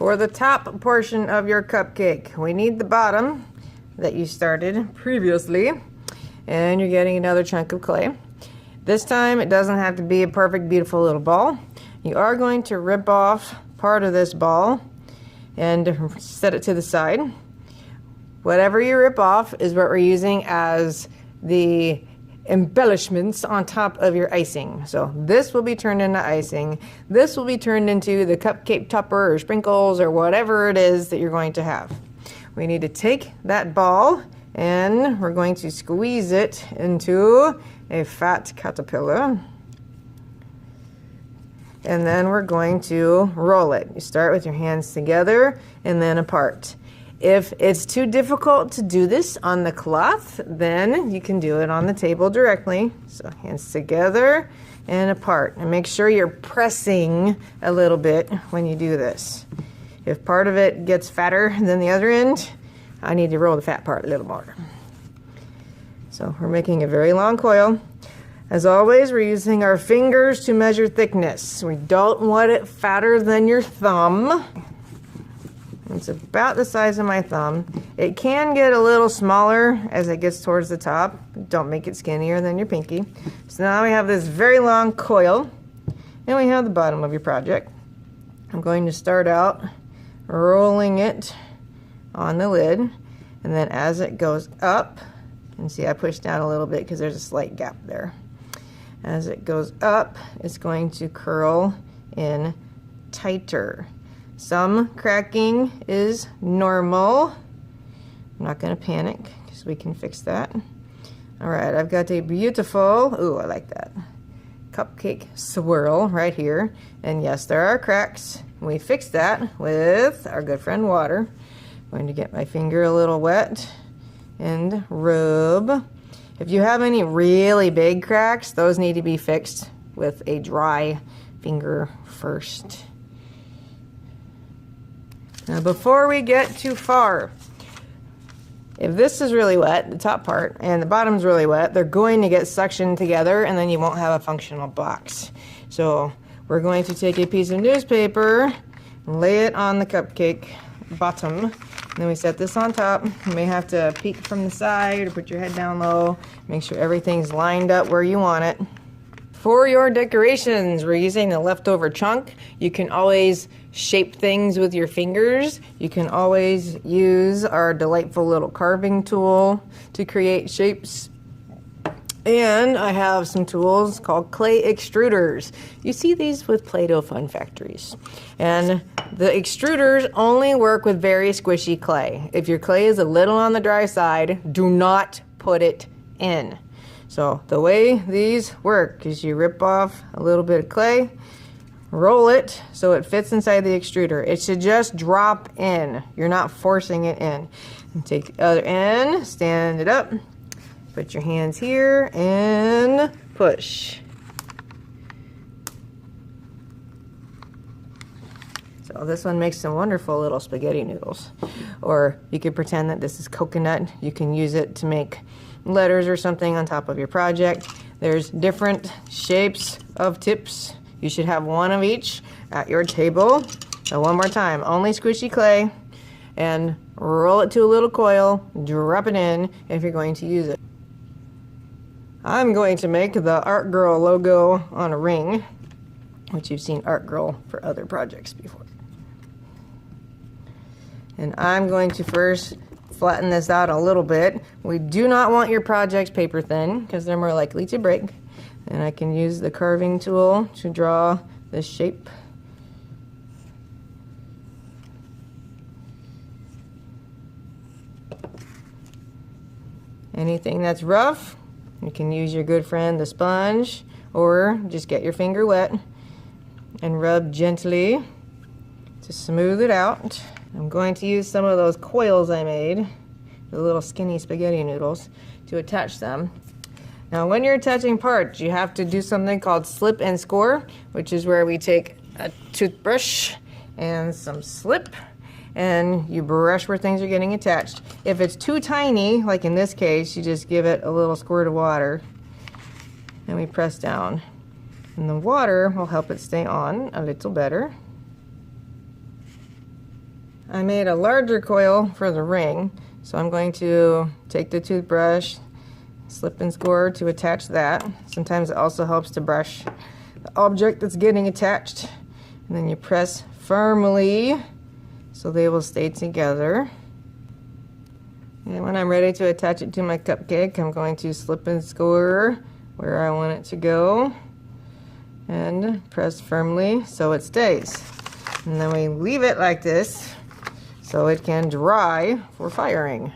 For the top portion of your cupcake, we need the bottom that you started previously, and you're getting another chunk of clay. This time it doesn't have to be a perfect, beautiful little ball. You are going to rip off part of this ball and set it to the side. Whatever you rip off is what we're using as the embellishments on top of your icing. So this will be turned into icing. This will be turned into the cupcake topper or sprinkles or whatever it is that you're going to have. We need to take that ball and we're going to squeeze it into a fat caterpillar. And then we're going to roll it. You start with your hands together and then apart. If it's too difficult to do this on the cloth, then you can do it on the table directly. So hands together and apart. And make sure you're pressing a little bit when you do this. If part of it gets fatter than the other end, I need to roll the fat part a little more. So we're making a very long coil. As always, we're using our fingers to measure thickness. We don't want it fatter than your thumb. It's about the size of my thumb. It can get a little smaller as it gets towards the top. Don't make it skinnier than your pinky. So now we have this very long coil, and we have the bottom of your project. I'm going to start out rolling it on the lid, and then as it goes up, and see I pushed down a little bit because there's a slight gap there. As it goes up, it's going to curl in tighter. Some cracking is normal. I'm not going to panic because we can fix that. All right, I've got a beautiful, ooh, I like that, cupcake swirl right here. And yes, there are cracks. We fix that with our good friend water. I'm going to get my finger a little wet and rub. If you have any really big cracks, those need to be fixed with a dry finger first. Now before we get too far, if this is really wet, the top part, and the bottom's really wet, they're going to get suctioned together and then you won't have a functional box. So we're going to take a piece of newspaper, lay it on the cupcake bottom, and then we set this on top. You may have to peek from the side or put your head down low, make sure everything's lined up where you want it. For your decorations, we're using the leftover chunk. You can always shape things with your fingers. You can always use our delightful little carving tool to create shapes. And I have some tools called clay extruders. You see these with Play-Doh Fun Factories. And the extruders only work with very squishy clay. If your clay is a little on the dry side, do not put it in. So the way these work is you rip off a little bit of clay, roll it so it fits inside the extruder. It should just drop in. You're not forcing it in. And take the other end, stand it up, put your hands here and push. So this one makes some wonderful little spaghetti noodles. Or you could pretend that this is coconut. You can use it to make letters or something on top of your project. There's different shapes of tips. You should have one of each at your table. So one more time, only squishy clay, and roll it to a little coil, drop it in if you're going to use it. I'm going to make the Art Girl logo on a ring, which you've seen Art Girl for other projects before. And I'm going to first flatten this out a little bit. We do not want your projects paper thin because they're more likely to break. And I can use the carving tool to draw this shape. Anything that's rough, you can use your good friend the sponge, or just get your finger wet and rub gently to smooth it out. I'm going to use some of those coils I made, the little skinny spaghetti noodles, to attach them. Now when you're attaching parts, you have to do something called slip and score, which is where we take a toothbrush and some slip, and you brush where things are getting attached. If it's too tiny, like in this case, you just give it a little squirt of water, and we press down. And the water will help it stay on a little better. I made a larger coil for the ring, so I'm going to take the toothbrush, slip and score to attach that. Sometimes it also helps to brush the object that's getting attached. And then you press firmly so they will stay together. And when I'm ready to attach it to my cupcake, I'm going to slip and score where I want it to go and press firmly so it stays. And then we leave it like this so it can dry for firing.